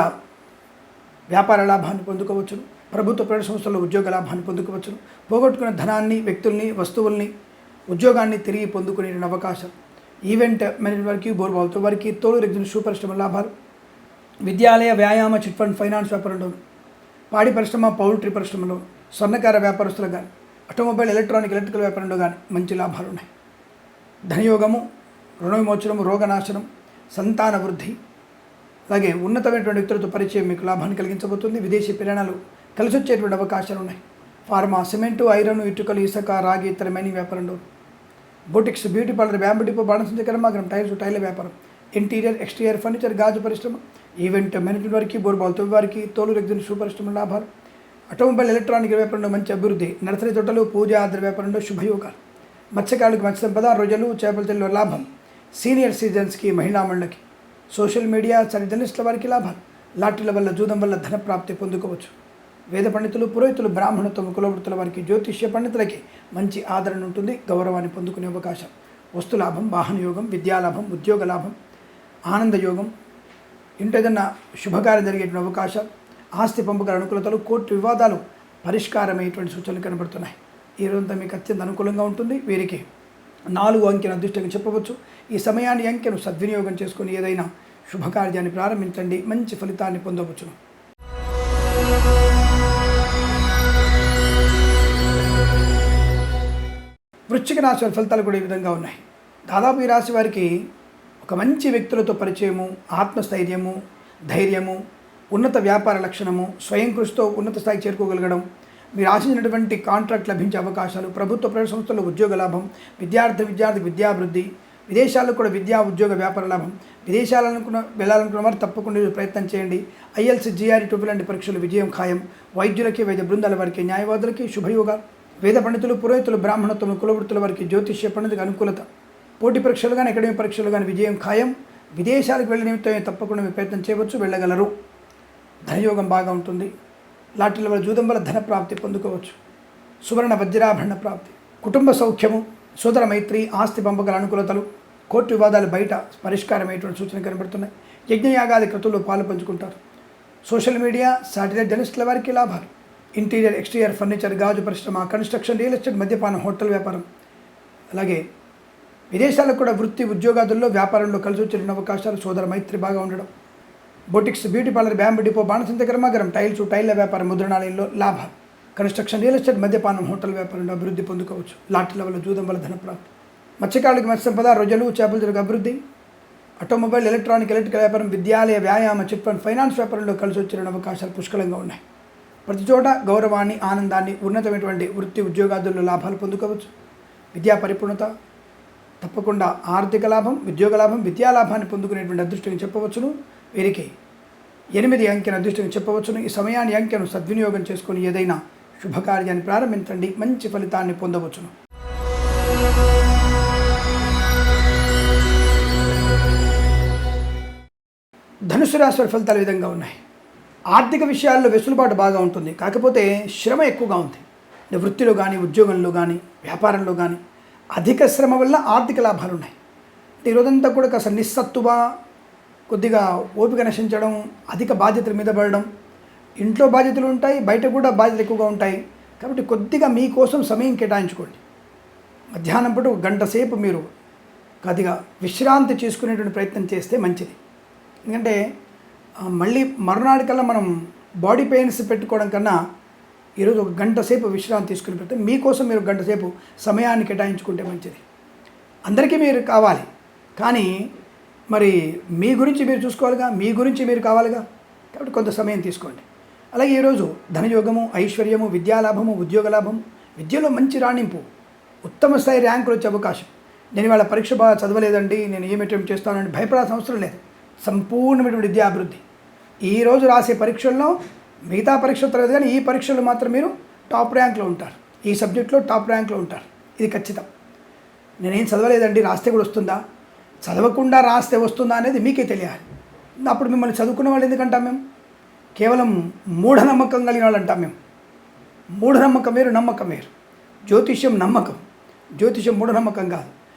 వ్యాపార లాభాన్ని పొందుకోవచ్చును. ప్రభుత్వ ప్రైవేట్ సంస్థల్లో ఉద్యోగ లాభాన్ని పొందుకోవచ్చును. పోగొట్టుకున్న ధనాన్ని, వ్యక్తుల్ని, వస్తువుల్ని, ఉద్యోగాన్ని తిరిగి పొందుకునే అవకాశం. ఈవెంట్ మేనేజ్మెంట్ వారికి బోర్బావుతో వారికి తోలు రెగ్జిన్ షూ పరిశ్రమ లాభాలు, విద్యాలయ వ్యాయామ చిట్ ఫండ్ ఫైనాన్స్ వ్యాపారంలో, పాడి పరిశ్రమ పౌల్ట్రీ పరిశ్రమలో, స్వర్ణకార వ్యాపారస్తులు కానీ, ఆటోమొబైల్ ఎలక్ట్రికల్ వ్యాపారంలో కానీ మంచి లాభాలు ఉన్నాయి. ధనయోగము, రుణ విమోచనము, రోగనాశనం, సంతాన వృద్ధి, అలాగే ఉన్నతమైనటువంటి వ్యక్తులతో పరిచయం మీకు లాభాన్ని కలిగించబోతుంది. విదేశీ ప్రయాణాలు కలిసి వచ్చేటువంటి అవకాశాలు ఉన్నాయి. ఫార్మా, సిమెంటు, ఐరన్, ఇటుకలు, ఇసుక, రాగి, ఇతర మైనింగ్ వ్యాపారంలో, boutiques, beauty parlour, bamboo depot, బాణసంచ కర్మాగారం, టైర్ల వ్యాపారం, ఇంటీరియర్ ఎక్స్టీరియర్ ఫర్నిచర్, గాజు పరిశ్రమ, ఈవెంట్ మేనేజ్మెంట్ వారికి, బోర్బాల్ వారికి, తోలు రెగ్జిన్ షూ పరిశ్రమ లాభాలు, ఆటోమొబైల్ ఎలక్ట్రానిక్ వ్యాపారంలో మంచి అభివృద్ధి, నర్సరీ తోటలు, పూజా ఆద్ర వ్యాపారంలో శుభయోగాలు, మత్స్యకారులకు మత్స్య సంపద, రొయ్యలు, చేపల తెల్లో లాభం, సీనియర్ సిటిజన్స్కి, మహిళా మండలికి, సోషల్ మీడియా జర్నలిస్టుల వారికి లాభాలు, లాటరీల వల్ల, జూదం వల్ల ధన ప్రాప్తి పొందుకోవచ్చు. వేద పండితులు, పురోహితులు, బ్రాహ్మణత్వం, కులవృత్తుల వారికి, జ్యోతిష్య పండితులకి మంచి ఆదరణ ఉంటుంది. గౌరవాన్ని పొందుకునే అవకాశం, వస్తు లాభం, వాహన యోగం, విద్యాలాభం, ఉద్యోగ లాభం, ఆనంద యోగం, ఇంట్లో ఏదన్నా శుభకార్యం జరిగేటువంటి అవకాశం, ఆస్తి పంపకాల అనుకూలతలు, కోర్టు వివాదాలు పరిష్కారమయ్యేటువంటి సూచనలు కనబడుతున్నాయి. ఈ రోజంతా మీకు అత్యంత అనుకూలంగా ఉంటుంది. వీరికి 4 అంకెను అదృష్టంగా చెప్పవచ్చు. ఈ సమయాన్ని అంకెను సద్వినియోగం చేసుకుని ఏదైనా శుభకార్యాన్ని ప్రారంభించండి, మంచి ఫలితాన్ని పొందవచ్చును. వృశ్చిక రాశి వారి ఫలితాలు కూడా ఈ విధంగా ఉన్నాయి. దాదాపు ఈ రాశి వారికి ఒక మంచి వ్యక్తులతో పరిచయము, ఆత్మస్థైర్యము, ధైర్యము, ఉన్నత వ్యాపార లక్షణము, స్వయం కృషితో ఉన్నత స్థాయికి చేరుకోగలగడం, మీరు ఆశించినటువంటి కాంట్రాక్ట్ లభించే అవకాశాలు, ప్రభుత్వ ప్రైవేట్ సంస్థల్లో ఉద్యోగ లాభం, విద్యార్థి విద్యాభివృద్ధి, విదేశాల్లో కూడా విద్యా ఉద్యోగ వ్యాపార లాభం, వెళ్ళాలనుకున్న వారు తప్పకుండా ప్రయత్నం చేయండి. IELTS, GRE, TOEFL లాంటి పరీక్షలు విజయం ఖాయం. వైద్యులకి, వైద్య బృందాల వారికి, న్యాయవాదులకి శుభయోగాలు, వేద పండితులు, పురోహితులు, బ్రాహ్మణత్వం, కులవృత్తుల వారికి, జ్యోతిష్య పండితులకు అనుకూలత, పోటీ పరీక్షలు కానీ, అకాడమిక్ పరీక్షలు కానీ విజయం ఖాయం. విదేశాలకు వెళ్ళే నిమిత్తం తప్పకుండా మీరు ప్రయత్నం చేయవచ్చు, వెళ్ళగలరు. ధనయోగం బాగా ఉంటుంది. లాటరీల వల్ల, జూదం వల్ల ధన ప్రాప్తి పొందుకోవచ్చు. సువర్ణ వజ్రాభరణ ప్రాప్తి, కుటుంబ సౌఖ్యము, సోదర మైత్రి, ఆస్తి పంపకాల అనుకూలతలు, కోర్టు వివాదాలు బయట పరిష్కారమైనటువంటి సూచనలు కనబడుతున్నాయి. యజ్ఞయాగాది క్రతువుల్లో పాలు పంచుకుంటారు. సోషల్ మీడియా, శాటిలైట్ జర్నలిస్టుల వారికి లాభాలు, ఇంటీరియర్ ఎక్స్టీరియర్ ఫర్నిచర్, గాజు పరిశ్రమ, కన్స్ట్రక్షన్, రియల్ ఎస్టేట్, మద్యపానం, హోటల్ వ్యాపారం, అలాగే విదేశాలకు కూడా వృత్తి ఉద్యోగాదుల్లో, వ్యాపారంలో కలిసి వచ్చిన అవకాశాలు, సోదర మైత్రి బాగా ఉండడం, boutiques, beauty parlour, bamboo depot, బాణసంచ కర్మాగారం, టైర్ల వ్యాపారం, ముద్రణాలయంలో లాభాలు, కన్స్ట్రక్షన్, రియల్ ఎస్టేట్, మద్యపానం, హోటల్ వ్యాపారంలో అభివృద్ధి పొందుకోవచ్చు. లాటరీల వల్ల, జూదం వల్ల ధన ప్రాప్తి, మత్స్యకారులకు మత్స్య సంపద, రొయ్యలు, చేపల తెలకు అభివృద్ధి, ఆటోమొబైల్ ఎలక్ట్రికల్ వ్యాపారం, విద్యాలయ వ్యాయామ చిట్ ఫండ్ ఫైనాన్స్ వ్యాపారంలో కలిసి వచ్చిన అవకాశాలు పుష్కలంగా ఉన్నాయి. ప్రతి చోట గౌరవాన్ని, ఆనందాన్ని, ఉన్నతమైనటువంటి వృత్తి ఉద్యోగాదుల్లో లాభాలు పొందుకోవచ్చు. విద్యా పరిపూర్ణత, తప్పకుండా ఆర్థిక లాభం, ఉద్యోగ లాభం, విద్యా లాభాన్ని పొందుకునేటువంటి అదృష్టంగా చెప్పవచ్చును. వీరికి 8 అంకెను అదృష్టంగా చెప్పవచ్చును. ఈ సమయాన్ని అంకెను సద్వినియోగం చేసుకుని ఏదైనా శుభకార్యాన్ని ప్రారంభించండి, మంచి ఫలితాన్ని పొందవచ్చును. ధనుసు రాశి వారి ఫలితాలు ఈ విధంగా ఉన్నాయి. ఆర్థిక విషయాల్లో వెసులుబాటు బాగా ఉంటుంది, కాకపోతే శ్రమ ఎక్కువగా ఉంది. వృత్తిలో కానీ, ఉద్యోగంలో కానీ, వ్యాపారంలో కానీ అధిక శ్రమ వల్ల ఆర్థిక లాభాలు ఉన్నాయి. ఈ రోజంతా కూడా కాస్త నిస్సత్తువ, కొద్దిగా ఓపిక నశించడం, అధిక బాధ్యతల మీద పడడం, ఇంట్లో బాధ్యతలు ఉంటాయి, బయట కూడా బాధ్యతలు ఎక్కువగా ఉంటాయి. కాబట్టి కొద్దిగా మీకోసం సమయం కేటాయించుకోండి. మధ్యాహ్నం పూట 1 గంట సేపు మీరు కొద్దిగా విశ్రాంతి చేసుకునేటువంటి ప్రయత్నం చేస్తే మంచిది. ఎందుకంటే మళ్ళీ మరునాడికల్లా మనం బాడీ పెయిన్స్ పెట్టుకోవడం కన్నా ఈరోజు 1 గంట సేపు విశ్రాంతి తీసుకుని ప్రయత్నం, మీకోసం మీరు 1 గంట సేపు సమయాన్ని కేటాయించుకుంటే మంచిది. అందరికీ మీరు కావాలి, కానీ మరి మీ గురించి మీరు చూసుకోవాలిగా, మీ గురించి మీరు కావాలిగా. కాబట్టి కొంత సమయం తీసుకోండి. అలాగే ఈరోజు ధనయోగము, ఐశ్వర్యము, విద్యాలాభము, ఉద్యోగ లాభం, విద్యలో మంచి రాణింపు, ఉత్తమ స్థాయి ర్యాంకులు వచ్చే అవకాశం. నేను వాళ్ళ పరీక్ష బాగా చదవలేదండి, నేను ఏం అటెంప్ట్ చేస్తానండి భయపడాల్సిన అవసరం లేదు. సంపూర్ణమైనటువంటి విద్యాభివృద్ధి. ఈరోజు రాసే పరీక్షల్లో, మిగతా పరీక్షలు తరగదు కానీ ఈ పరీక్షలు మాత్రం మీరు టాప్ ర్యాంక్లో ఉంటారు, ఈ సబ్జెక్ట్లో టాప్ ర్యాంక్లో ఉంటారు, ఇది ఖచ్చితం. నేనేం చదవలేదండి, రాస్తే కూడా వస్తుందా, చదవకుండా రాస్తే వస్తుందా అనేది మీకే తెలియాలి. అప్పుడు మిమ్మల్ని చదువుకున్న వాళ్ళు ఎందుకంటాం మేము? కేవలం మూఢనమ్మకం కలిగిన వాళ్ళు అంటాం మేము. మూఢనమ్మకం వేరు, నమ్మకం వేరు. జ్యోతిష్యం నమ్మకం, జ్యోతిష్యం మూఢనమ్మకం కాదు.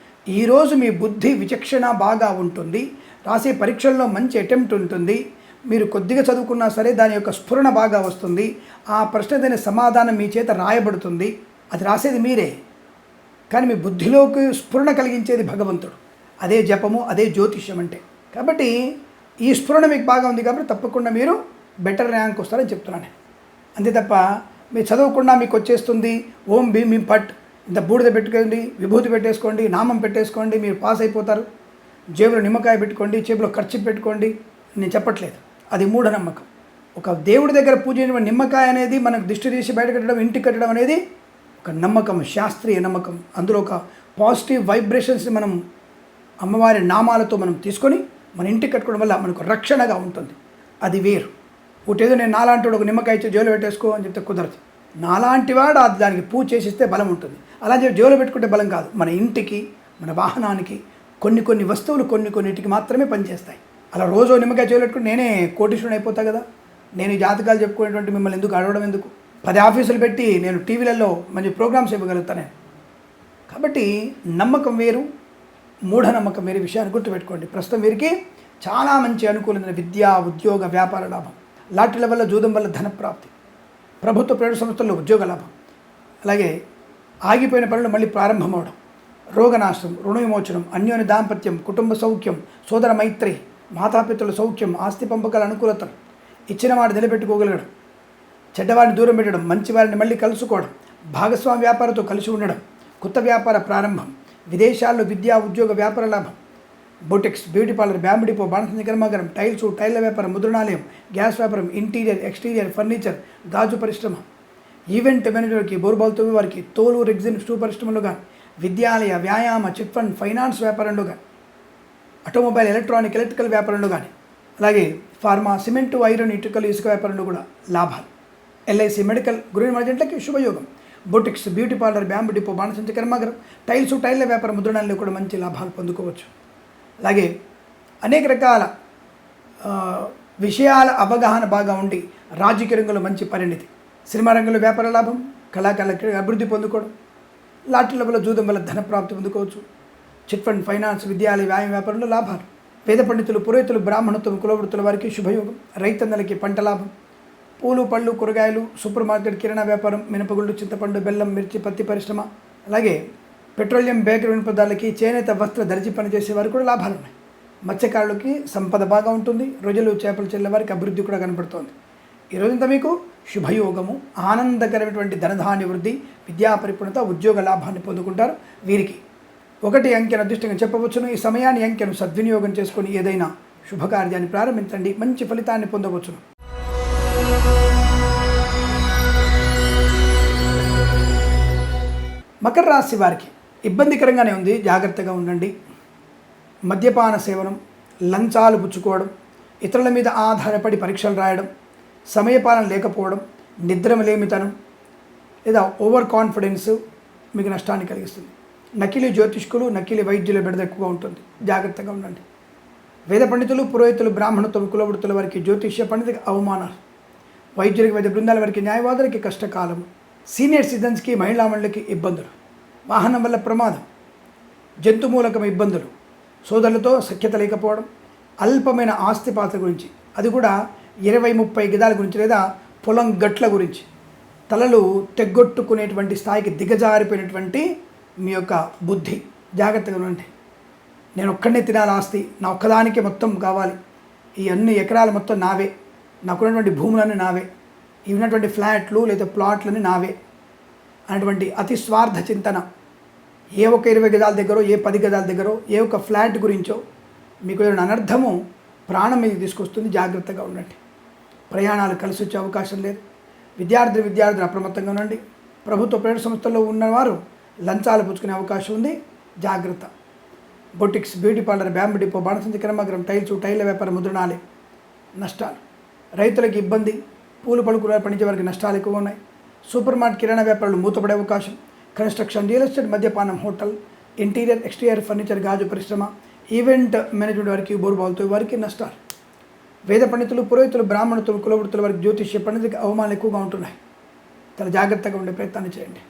ఈరోజు మీ బుద్ధి విచక్షణ బాగా ఉంటుంది, రాసే పరీక్షల్లో మంచి అటెంప్ట్ ఉంటుంది, మీరు కొద్దిగా చదువుకున్నా సరే దాని యొక్క స్ఫురణ బాగా వస్తుంది, ఆ ప్రశ్న దాని సమాధానం మీ చేత రాయబడుతుంది. అది రాసేది మీరే, కానీ మీ బుద్ధిలోకి స్ఫురణ కలిగించేది భగవంతుడు. అదే జపము, అదే జ్యోతిష్యం అంటే. కాబట్టి ఈ స్ఫురణ మీకు బాగా ఉంది కాబట్టి తప్పకుండా మీరు బెటర్ ర్యాంక్ వస్తారని చెప్తున్నాను. అంతే తప్ప మీరు చదవకుండా మీకు వచ్చేస్తుంది ఓం భీం భీం పట్, ఇంత బూడిద పెట్టుకోండి, విభూతి పెట్టేసుకోండి, నామం పెట్టేసుకోండి, మీరు పాస్ అయిపోతారు, జేబులో నిమ్మకాయ పెట్టుకోండి, జేబులో ఖర్చు పెట్టుకోండి, నేను చెప్పట్లేదు. అది మూఢనమ్మకం. ఒక దేవుడి దగ్గర పూజ నిమ్మకాయ అనేది మనకు దిష్టి తీసి బయట కట్టడం, ఇంటికి కట్టడం అనేది ఒక నమ్మకం, శాస్త్రీయ నమ్మకం. అందులో ఒక పాజిటివ్ వైబ్రేషన్స్ని మనం అమ్మవారి నామాలతో మనం తీసుకొని మన ఇంటికి కట్టుకోవడం వల్ల మనకు రక్షణగా ఉంటుంది. అది వేరు. ఒకటేదో నేను నాలాంటి ఒక నిమ్మకాయ ఇచ్చి జోలు పెట్టేసుకో అని చెప్తే కుదరదు. నాలాంటి వాడు దానికి పూజ చేసిస్తే బలం ఉంటుంది. అలా చెప్పి జోలు పెట్టుకుంటే బలం కాదు. మన ఇంటికి, మన వాహనానికి కొన్ని వస్తువులు కొన్నిటికి మాత్రమే పనిచేస్తాయి. అలా రోజు నిమ్మకాయ జోలు పెట్టుకుని నేనే కోటీశ్వరుని అయిపోతా కదా. నేను ఈ జాతకాలు చెప్పుకునేటువంటి మిమ్మల్ని ఎందుకు అడగడం ఎందుకు? 10 ఆఫీసులు పెట్టి నేను టీవీలలో మంచి ప్రోగ్రామ్స్ ఇవ్వగలుగుతాను నేను. కాబట్టి నమ్మకం వేరు, మూఢనమ్మకం వేరే విషయాన్ని గుర్తుపెట్టుకోండి. ప్రస్తుతం వీరికి చాలా మంచి అనుకూలమైన విద్య, ఉద్యోగ, వ్యాపార లాభం, లాటరీల వల్ల, జూదం వల్ల ధనప్రాప్తి, ప్రభుత్వ ప్రైవేట్ సంస్థల్లో ఉద్యోగ లాభం, అలాగే ఆగిపోయిన పనులు మళ్ళీ ప్రారంభమవడం, రోగనాశనం, రుణ విమోచనం, అన్యోన్య దాంపత్యం, కుటుంబ సౌఖ్యం, సోదర మైత్రి, మాతాపితృల సౌఖ్యం, ఆస్తి పంపకాల అనుకూలతలు, ఇచ్చిన వాడు నిలబెట్టుకోగలగడం, చెడ్డవాడిని దూరం పెట్టడం, మంచి వారిని మళ్ళీ కలుసుకోవడం, భాగస్వామి వ్యాపారంతో కలిసి ఉండడం, కొత్త వ్యాపార ప్రారంభం, విదేశాల్లో విద్యా, ఉద్యోగ, వ్యాపార లాభం, boutiques, beauty parlour, bamboo depot, బాణసంచ కర్మాగారం, టైల్ల వ్యాపారం, ముద్రణాలయం, గ్యాస్ వ్యాపారం, ఇంటీరియర్, ఎక్స్టీరియర్, ఫర్నిచర్, గాజు పరిశ్రమ, ఈవెంట్ మేనేజర్కి, బోర్బాల్ తవ్వి వారికి, తోలు, రెగ్జిన్, స్టూ పరిశ్రమలో కానీ, విద్యాలయ, వ్యాయామ, చిట్ ఫండ్, ఫైనాన్స్ వ్యాపారంలో కానీ, ఆటోమొబైల్, ఎలక్ట్రికల్ వ్యాపారంలో కానీ, అలాగే ఫార్మా, సిమెంటు, ఐరన్, ఇటుకలు, ఇసుక వ్యాపారంలో కూడా లాభాలు. ఎల్ఐసి, మెడికల్, గృహ మర్జెంట్లకి శుభయోగం. Boutiques, beauty parlour, bamboo depot, బాణసంచ కర్మాగారం, టైల్ల వ్యాపారం, ముద్రణాల్లో కూడా మంచి లాభాలు పొందుకోవచ్చు. అలాగే అనేక రకాల విషయాల అవగాహన బాగా ఉండి రాజకీయ రంగంలో మంచి పరిణితి, సినిమా రంగంలో వ్యాపార లాభం, కళాకారుల అభివృద్ధి పొందుకోవడం, లాటరీల వల్ల, జూదం వల్ల ధనప్రాప్తి పొందుకోవచ్చు. చిట్ ఫండ్, ఫైనాన్స్, విద్యాలయ, వ్యాయామ వ్యాపారంలో లాభాలు. వేద పండితులు, పురోహితులు, బ్రాహ్మణత్వం, కులవృత్తుల వారికి శుభయోగం. రైతన్నలకి పంట లాభం. పూలు, పళ్ళు, కూరగాయలు, సూపర్ మార్కెట్, కిరాణా వ్యాపారం, మినపగుళ్ళు, చింతపండు, బెల్లం, మిర్చి, పత్తి పరిశ్రమ, అలాగే పెట్రోలియం, బేకరీ పదార్థాలకి, చేనేత, వస్త్ర, దర్జీ పని చేసేవారు కూడా లాభాలు ఉన్నాయి. మత్స్యకారులకి సంపద బాగా ఉంటుంది. రొయ్యలు, చేపలు చెల్లే వారికి అభివృద్ధి కూడా కనపడుతోంది. ఈరోజంతా మీకు శుభయోగము, ఆనందకరమైనటువంటి ధనధాన్య వృద్ధి, విద్యా పరిపూర్ణత, ఉద్యోగ లాభాన్ని పొందుకుంటారు. వీరికి 1 అంకెను అదృష్టంగా చెప్పవచ్చును. ఈ సమయాన్ని, అంకెను సద్వినియోగం చేసుకొని ఏదైనా శుభకార్యాన్ని ప్రారంభించండి, మంచి ఫలితాన్ని పొందవచ్చును. మకర రాశి వారికి ఇబ్బందికరంగానే ఉంది, జాగ్రత్తగా ఉండండి. మద్యపాన సేవనం, లంచాలు పుచ్చుకోవడం, ఇతరుల మీద ఆధారపడి పరీక్షలు రాయడం, సమయపాలన లేకపోవడం, నిద్రలేమితనం లేదా ఓవర్ కాన్ఫిడెన్స్ మీకు నష్టాన్ని కలిగిస్తుంది. నకిలీ జ్యోతిష్కులు, నకిలీ వైద్యుల బెడద ఎక్కువగా ఉంటుంది, జాగ్రత్తగా ఉండండి. వేద పండితులు, పురోహితులు, బ్రాహ్మణత్వం, కులవృత్తుల వారికి, జ్యోతిష్య పండితులకి అవమానాలు, వైద్యులకి, వైద్య బృందాల వారికి, న్యాయవాదులకి కష్టకాలము, సీనియర్ సిటిజన్స్కి, మహిళా మండలికి ఇబ్బందులు, వాహనం వల్ల ప్రమాదం, జంతు మూలకం ఇబ్బందులు, సోదరులతో సఖ్యత లేకపోవడం, అల్పమైన ఆస్తిపాత్ర గురించి, అది కూడా 20-30 గజాల గురించి లేదా పొలం గట్ల గురించి, తలలు తెగ్గొట్టుకునేటువంటి స్థాయికి దిగజారిపోయినటువంటి మీ యొక్క బుద్ధి, జాగ్రత్తగా ఉండండి. నేను ఒక్కడనే తినాలి, ఆస్తి నా ఒక్కదానికే మొత్తం కావాలి, ఈ అన్ని ఎకరాలు మొత్తం నావే, నాకున్నటువంటి భూములన్నీ నావే, ఈ ఉన్నటువంటి ఫ్లాట్లు లేదా ప్లాట్లన్నీ నావే అనేటువంటి అతి స్వార్థ చింతన, ఏ ఒక 20 గజాల దగ్గర, ఏ 10 గజాల దగ్గర, ఏ ఒక ఫ్లాట్ గురించో మీకు ఏదైనా అనర్థము ప్రాణం మీద తీసుకొస్తుంది, జాగ్రత్తగా ఉండండి. ప్రయాణాలు కలిసి వచ్చే అవకాశం లేదు. విద్యార్థులు అప్రమత్తంగా ఉండండి. ప్రభుత్వ ప్రైవేట్ సంస్థల్లో ఉన్నవారు లంచాలు పుచ్చుకునే అవకాశం ఉంది, జాగ్రత్త. Boutiques, beauty parlour, bamboo depot, బాణసంచ కర్మాగారం, టైల్ల వ్యాపారం, ముద్రణాలయం, నష్టాలు. రైతులకు ఇబ్బంది, పూలు, పళ్ళు, కూరగాయలు పండించే వారికి నష్టాలు ఎక్కువ ఉన్నాయి. సూపర్ మార్కెట్, కిరాణా వ్యాపారాలు మూతపడే అవకాశం. కన్స్ట్రక్షన్, రియల్ ఎస్టేట్, మద్యపానం, హోటల్, ఇంటీరియర్, ఎక్స్టీరియర్, ఫర్నిచర్, గాజు పరిశ్రమ, ఈవెంట్ మేనేజ్మెంట్ వారికి, బోర్బాల్తో వారికి నష్టాలు. వేద పండితులు, పురోహితులు, బ్రాహ్మణతులు, కులవృత్తుల వారికి, జ్యోతిష్య పండితులకి అవమానాలు ఎక్కువగా ఉంటున్నాయి. చాలా జాగ్రత్తగా ఉండే ప్రయత్నాన్ని చేయండి.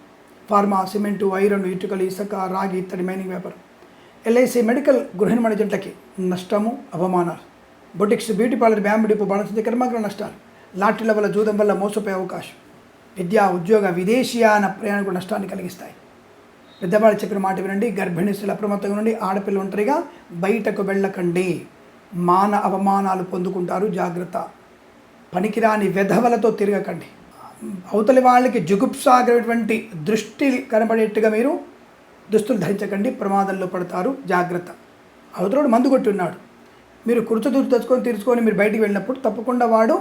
ఫార్మా, సిమెంటు, ఐరన్, ఇటుకలు, ఇసుక, రాగి, ఇత్తడి, మైనింగ్ వ్యాపారం, ఎల్ఐసి, మెడికల్, గృహ మర్జెంట్లకి నష్టము, అవమానాలు. Boutiques, beauty parlour, bamboo depot, బాణసంచ కర్మాగారం నష్టాలు. లాటరీల వల్ల, జూదం వల్ల మోసపోయే అవకాశం. విద్యా, ఉద్యోగ, విదేశీయాన ప్రయాణికులు నష్టాన్ని కలిగిస్తాయి. పెద్దవాళ్ళు చెప్పిన మాట వినండి. గర్భిణీ స్త్రీలు అప్రమత్తంగా నుండి, ఆడపిల్ల ఒంటరిగా బయటకు వెళ్ళకండి. మాన అవమానాలు పొందుకుంటారు, జాగ్రత్త. పనికిరాని వెధవలతో తిరగకండి. అవతలి వాళ్ళకి జుగుప్సాగరటువంటి దృష్టి కనబడేట్టుగా మీరు దుస్తులు ధరించకండి, ప్రమాదంలో పడతారు, జాగ్రత్త. అవతలోడు మందు కొట్టి ఉన్నాడు, మీరు కుర్చదూరు తెచ్చుకొని మీరు బయటికి వెళ్ళినప్పుడు తప్పకుండా వాడు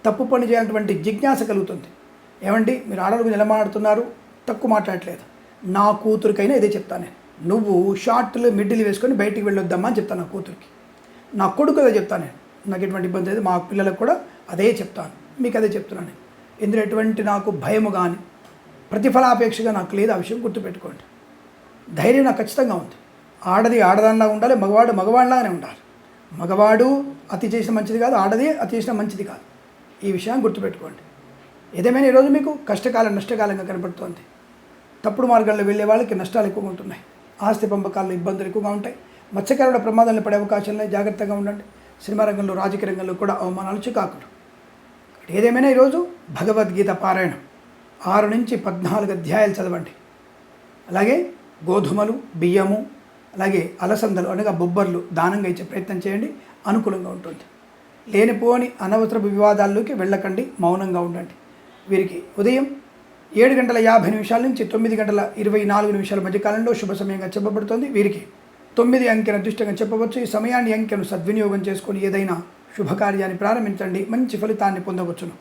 తప్పు పని చేయాలన్నటువంటి జిజ్ఞాస కలుగుతుంది. ఏమండి మీరు ఆడలకు నిలమాడుతున్నారు, తక్కువ మాట్లాడట్లేదు. నా కూతురికైనా ఇదే చెప్తాను నేను, నువ్వు షార్ట్లు మిడ్డీలు వేసుకొని బయటికి వెళ్ళొద్దమ్మా అని చెప్తాను నా కూతురికి. నా కొడుకు అదే చెప్తాను నేను, నాకు ఎటువంటి ఇబ్బంది లేదు, మా పిల్లలకు కూడా అదే చెప్తాను, మీకు అదే చెప్తున్నాను నేను. ఇందులో ఎటువంటి నాకు భయము కానీ ప్రతిఫలాపేక్షగా నాకు లేదు, ఆ విషయం గుర్తుపెట్టుకోండి. ధైర్యం నాకు ఖచ్చితంగా ఉంది. ఆడది ఆడదానిలా ఉండాలి, మగవాడు మగవాడిలాగానే ఉండాలి. మగవాడు అతి చేసిన మంచిది కాదు, ఆడది అతి చేసిన మంచిది కాదు. ఈ విషయాన్ని గుర్తుపెట్టుకోండి. ఏదేమైనా ఈరోజు మీకు కష్టకాలం నష్టకాలంగా కనబడుతోంది. తప్పుడు మార్గాల్లో వెళ్ళే వాళ్ళకి నష్టాలు ఎక్కువగా ఉంటున్నాయి. ఆస్తి పంపకాల్లో ఇబ్బందులు ఎక్కువగా ఉంటాయి. మత్స్యకారుల ప్రమాదాలను పడే అవకాశాలనే జాగ్రత్తగా ఉండండి. సినిమా రంగంలో, రాజకీయ రంగంలో కూడా అవమానాలు, చికాకులు. ఏదేమైనా ఈరోజు భగవద్గీత పారాయణం 6 నుంచి 14 అధ్యాయాలు చదవండి. అలాగే గోధుమలు, బియ్యము, అలాగే అలసందలు అనగా బొబ్బర్లు దానంగా ఇచ్చే ప్రయత్నం చేయండి, అనుకూలంగా ఉంటుంది. లేనిపోని అనవసరపు వివాదాల్లోకి వెళ్ళకండి, మౌనంగా ఉండండి. వీరికి ఉదయం 7:50 నుంచి 9:24 మధ్యకాలంలో శుభ సమయంగా చెప్పబడుతుంది. వీరికి 9 అంకెను అదృష్టంగా చెప్పవచ్చు. ఈ సమయాన్ని అంకెను సద్వినియోగం చేసుకొని ఏదైనా శుభకార్యాన్ని ప్రారంభించండి, మంచి ఫలితాన్ని పొందవచ్చును.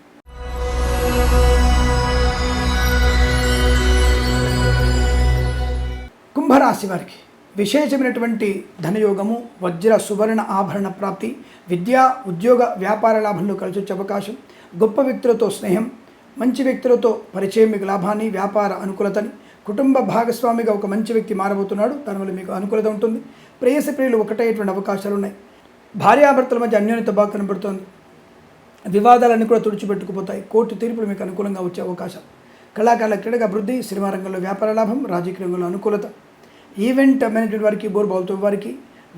కుంభరాశి వారికి విశేషమైనటువంటి ధనయోగము, వజ్ర సువర్ణ ఆభరణ ప్రాప్తి, విద్యా ఉద్యోగ వ్యాపార లాభంలో కలిసి వచ్చే అవకాశం, గొప్ప వ్యక్తులతో స్నేహం, మంచి వ్యక్తులతో పరిచయం మీకు లాభాన్ని, వ్యాపార అనుకూలతని, కుటుంబ భాగస్వామిగా ఒక మంచి వ్యక్తి మారబోతున్నాడు, దానివల్ల మీకు అనుకూలత ఉంటుంది. ప్రేయసి ప్రియులు ఒకటేటువంటి అవకాశాలు ఉన్నాయి. భార్యాభర్తల మధ్య అన్యోన్యత బాగా కనబడుతోంది. వివాదాలన్నీ కూడా తుడిచిపెట్టుకుపోతాయి. కోర్టు తీర్పులు మీకు అనుకూలంగా వచ్చే అవకాశం. కళాకారుల క్రీడగా అభివృద్ధి, సినిమా రంగంలో వ్యాపార లాభం, రాజకీయ రంగంలో అనుకూలత, ఈవెంట్ మేనేజ్మెంట్ వారికి, బోర్బాల్తో వారికి,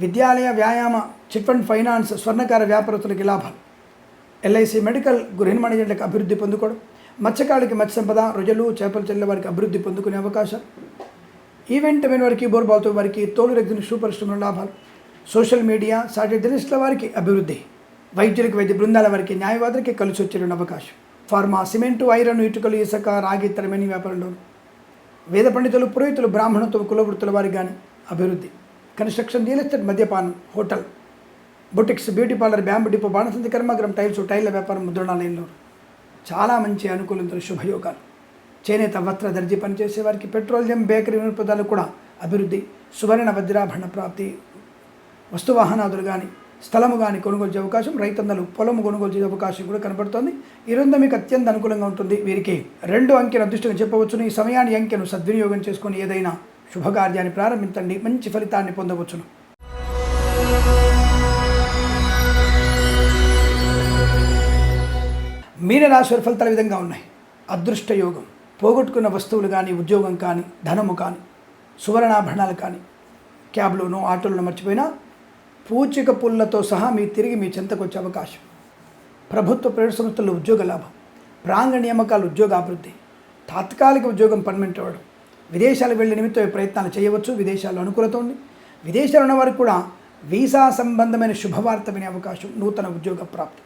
విద్యాలయ, వ్యాయామ, చిట్ ఫండ్, ఫైనాన్స్, స్వర్ణకార వ్యాపారస్తులకి లాభాలు, ఎల్ఐసి, మెడికల్, గృహ నిర్మాణాలకు అభివృద్ధి పొందుకోవడం, మత్స్యకారులకి మత్స్య సంపద, రొయ్యలు, చేపలు చెల్లె వారికి అభివృద్ధి పొందుకునే అవకాశం, ఈవెంట్ మెయిన్ వారికి, బోర్బాల్తో వారికి, తోలు రెగ్జిన్ షూ పరిశ్రమల లాభాలు, సోషల్ మీడియా, సాటి జర్నలిస్టుల వారికి అభివృద్ధి, వైద్యులకి, వైద్య బృందాల వారికి, న్యాయవాదులకి కలిసి వచ్చే అవకాశం, ఫార్మా, సిమెంటు, ఐరన్, ఇటుకలు, ఇసుక, రాగి, ఇతరమైన వ్యాపారంలో, వేద పండితులు, పురోహితులు, బ్రాహ్మణత్వ కులవృత్తుల వారికి కానీ అభివృద్ధి, కన్స్ట్రక్షన్, రియల్ ఎస్టేట్, మద్యపానం, hotel, boutiques, beauty parlour, bamboo depot, బాణసంతి కర్మాగారం, టైల్ల వ్యాపారం, ముద్రణాలయంలో చాలా మంచి అనుకూలతలు, శుభయోగాలు. చేనేత, వస్త్ర, దర్జీ పనిచేసే వారికి, పెట్రోలియం, బేకరీ వినోదాలు కూడా అభివృద్ధి, సువర్ణ వజ్రాభరణ ప్రాప్తి, వస్తువాహనాదులు కానీ, స్థలము కానీ కొనుగోలు చేసే అవకాశం, రైతన్నలు పొలము కొనుగోలు చేసే అవకాశం కూడా కనబడుతోంది. ఈ రోజు మీకు అత్యంత అనుకూలంగా ఉంటుంది. వీరికి 2 అంకెను అదృష్టంగా చెప్పవచ్చును. ఈ సమయాన్ని అంకెను సద్వినియోగం చేసుకొని ఏదైనా శుభకార్యాన్ని ప్రారంభించండి, మంచి ఫలితాన్ని పొందవచ్చును. మీనరాశి వారి ఫలితాల విధంగా ఉన్నాయి. అదృష్ట యోగం, పోగొట్టుకున్న వస్తువులు కానీ, ఉద్యోగం కానీ, ధనము కానీ, సువర్ణాభరణాలు కానీ, క్యాబ్లోనో ఆటోలను మర్చిపోయినా పూచిక పుల్లతో సహా తిరిగి మీ చెంతకు వచ్చే అవకాశం, ప్రభుత్వ ప్రైవేట్ సంస్థల్లో ఉద్యోగ లాభం, ప్రాంగణ నియామకాలు, ఉద్యోగాభివృద్ధి, తాత్కాలిక ఉద్యోగం పర్మనెంట్ అవ్వడం, విదేశాలకు వెళ్ళే నిమిత్తం ప్రయత్నాలు చేయవచ్చు, విదేశాల్లో అనుకూలత ఉంది. విదేశాలు ఉన్న వారికి కూడా వీసా సంబంధమైన శుభవార్త వినే అవకాశం, నూతన ఉద్యోగ ప్రాప్తి,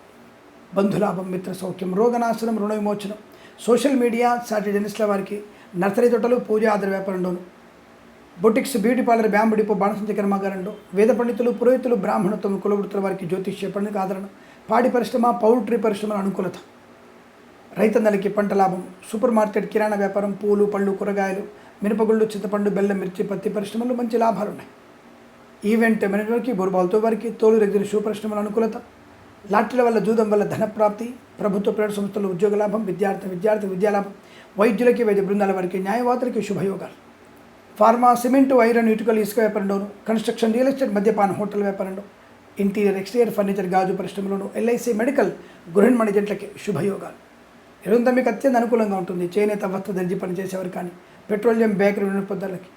బంధులాభం, మిత్ర సౌఖ్యం, రోగనాశనం, రుణ విమోచనం, సోషల్ మీడియా, సాటి జర్నలిస్టుల వారికి, నర్సరీ తోటలు, పూజ ఆధార వ్యాపారంలోను, boutiques, beauty parlour, bamboo depot, బాణసంతి కర్మాగారంలో, వేద పండితులు, పురోహితులు, బ్రాహ్మణత్వం, కులవృత్తుల వారికి, జ్యోతిష్య పండుగ ఆదరణ, పాడి పరిశ్రమ, పౌల్ట్రీ పరిశ్రమల అనుకూలత, రైతన్నలకి పంట లాభం, సూపర్ మార్కెట్, కిరాణా వ్యాపారం, పూలు, పళ్ళు, కూరగాయలు, మినపగుళ్ళు, చింతపండు, బెల్లం, మిర్చి, పత్తి పరిశ్రమలు మంచి లాభాలు ఉన్నాయి. ఈవెంట్ మేనేజ్మెంట్కి, బోర్బాల్తో వారికి, తోలు రెగ్జిన్ షూ పరిశ్రమల అనుకూలత, లాటరీల వల్ల, జూదం వల్ల ధనప్రాప్తి, ప్రభుత్వ ప్రైవేట్ సంస్థల్లో ఉద్యోగ లాభం, విద్యాలాభం, వైద్యులకి, వైద్య బృందాల వారికి, న్యాయవాదులకి శుభయోగాలు, ఫార్మా, సిమెంటు, ఐరన్, ఇటుకలు, ఇసుక వ్యాపారంలోను, కన్స్ట్రక్షన్, రియల్ ఎస్టేట్, మద్యపానం, హోటల్ వ్యాపారంలో, ఇంటీరియర్, ఎక్స్టీరియర్ ఫర్నిచర్, గాజు పరిశ్రమలోను, ఎల్ఐసి, మెడికల్, గృహ నిర్మాణాలకి శుభయోగాలు. ఇదంతా మీకు అత్యంత అనుకూలంగా ఉంటుంది. చేనేత, వస్త్ర, దర్జీ పనిచేసేవారు కానీ, పెట్రోలియం, బేకరీ వినోదాలకి,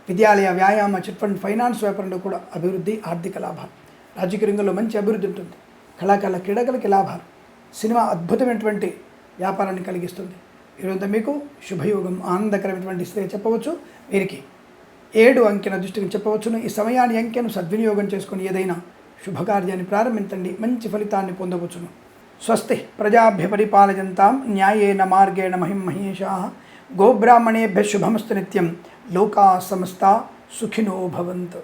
విద్యాలయ, వ్యాయామ, చిట్ ఫండ్, ఫైనాన్స్ వ్యాపారంలో కూడా అభివృద్ధి, ఆర్థిక లాభాలు, రాజకీయ రంగంలో మంచి అభివృద్ధి ఉంటుంది. కళాకారుల క్రీడలకి లాభాలు, సినిమా అద్భుతమైనటువంటి వ్యాపారాన్ని కలిగిస్తుంది. ఈరోజు మీకు శుభయోగం, ఆనందకరమైనటువంటి స్థితి చెప్పవచ్చు. వీరికి 7 అంకెన దృష్టిని చెప్పవచ్చును. ఈ సమయాన్ని అంకెను సద్వినియోగం చేసుకుని ఏదైనా శుభకార్యాన్ని ప్రారంభించండి, మంచి ఫలితాన్ని పొందవచ్చును. స్వస్తి ప్రజాభ్య పరిపాలయంతాం న్యాయేన మార్గేణ మహిం మహేషాః. గోబ్రాహ్మణేభ్య శుభమస్తు నిత్యం. లోకా సమస్తా సుఖినో భవంతు.